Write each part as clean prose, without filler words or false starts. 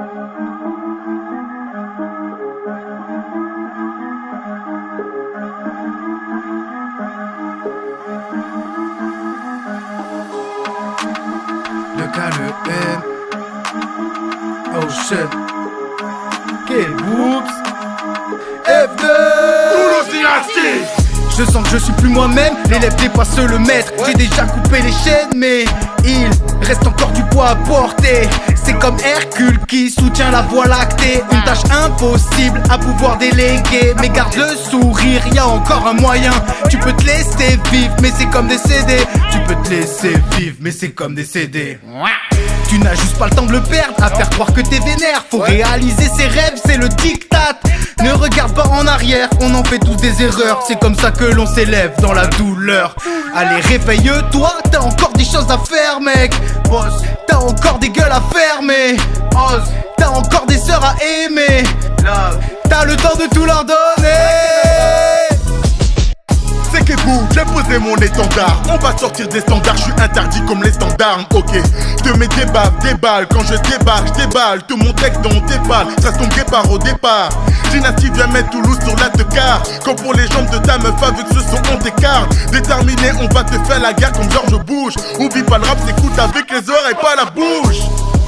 Le K, le M. Oh shit. Quel whoops. F2 Toulouse Dynastie. Je sens que je suis plus moi-même, l'élève dépasse le maître. J'ai déjà coupé les chaînes, mais il reste encore du poids à porter. C'est comme Hercule qui soutient la voie lactée. Une tâche impossible à pouvoir déléguer. Mais garde le sourire, y a encore un moyen. Tu peux te laisser vivre, mais c'est comme décéder. Tu peux te laisser vivre, mais c'est comme décéder. Tu n'as juste pas le temps de le perdre, à faire croire que t'es vénère. Faut réaliser ses rêves, c'est le diktat. Ne regarde pas en arrière, on en fait tous des erreurs. C'est comme ça que l'on s'élève dans la douleur. Allez, réveille-toi, t'as encore des choses à faire, mec. Boss, t'as encore des gueules à fermer. Ose, t'as encore des sœurs à aimer. Love, t'as le temps de tout leur donner. C'est que vous, j'ai posé mon étendard. On va sortir des standards, je suis interdit comme les standards. Ok, je te mets des baffes, des balles. Quand je débarque, je déballe. Tout mon texte dans tes balles, ça ton guépard au départ. Dynastie vient mettre Toulouse sur la te car. Comme pour les jambes de ta meuf avec ce son on t'écarte. Déterminé, on va te faire la guerre comme George Bush. Oublie pas le rap, s'écoute avec les oreilles, pas la bouche.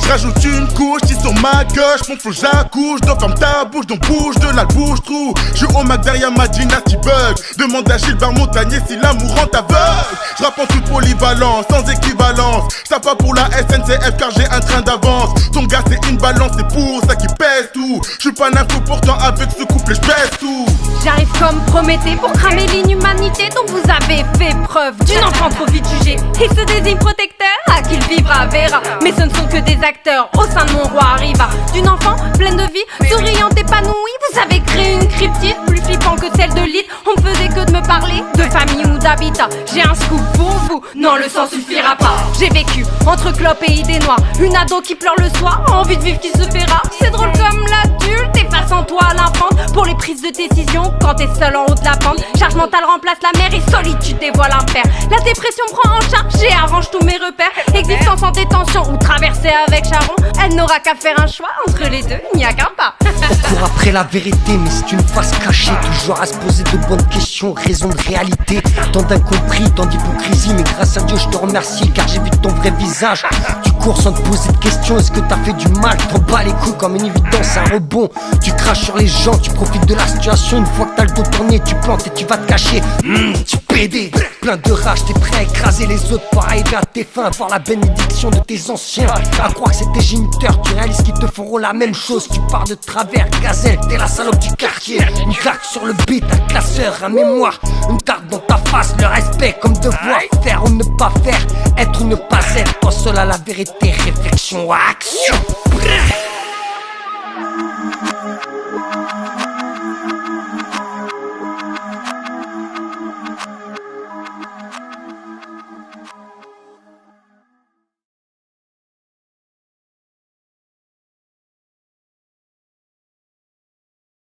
J'rajoute une couche, si sur ma gauche, mon flow j'accouche. Donc comme ta bouche, donc bouge de la bouche trou. J'suis au Mac derrière ma dynastie bug. Demande à Gilbert Montagnier si l'amour rend aveugle. J'rappe en toute polyvalence, sans équivalence. Ça pas pour la SNCF car j'ai un train d'avance. Ton gars c'est une balance, c'est pour ça qui pèse tout. J'suis pas n'importe pourtant avec ce couple j'pèse tout. J'arrive comme Prométhée pour cramer l'inhumanité dont vous avez fait preuve. D'une enfant trop vite jugée, il se désigne protecteur, à qui il vivra verra. Mais ce ne sont que des acteurs au sein de mon roi arriva. D'une enfant pleine de vie, souriante, épanouie, vous avez créé une cryptide plus flippant que celle de Lyd. On ne faisait que de me parler de famille ou d'habitat. J'ai un scoop pour vous, non le sang suffira pas. J'ai vécu entre clopes et idées noires, une ado qui pleure le soir, envie de vivre qui se fait rare. C'est drôle comme l'adulte, efface en toi l'enfance pour les prises de décision quand t'es seul en haut de la pente. Charge mentale remplace la mer et solitude dévoile un père. La dépression prend en charge et arrange tous mes repères. Existence en détention ou traversée avec Charon, elle n'aura qu'à faire un choix, entre les deux il n'y a qu'un pas. On court après la vérité mais c'est une face cachée. Toujours à se poser de bonnes questions, raison de réalité. Tant d'incompris, tant d'hypocrisie. Mais grâce à Dieu je te remercie car j'ai vu ton vrai visage. Tu cours sans te poser de questions, est-ce que t'as fait du mal? T'en bats les couilles comme une évidence, un rebond. Tu craches sur les gens, tu profites de la situation. Une fois que t'as le dos tourné, tu plantes et tu vas te cacher. Tu pédé, plein de rage, t'es prêt à écraser les autres pour arriver à tes fins. Voir la bénédiction de tes anciens. À croire que c'est tes géniteurs, tu réalises qu'ils te feront la même chose. Tu pars de travers, gazelle, t'es la salope du quartier. Une claque sur le beat, un classeur, un mémoire. Une tarte dans ta face, le respect comme devoir. Faire ou ne pas faire, être ou ne pas être. Pense seul à la vérité, réflexion, action.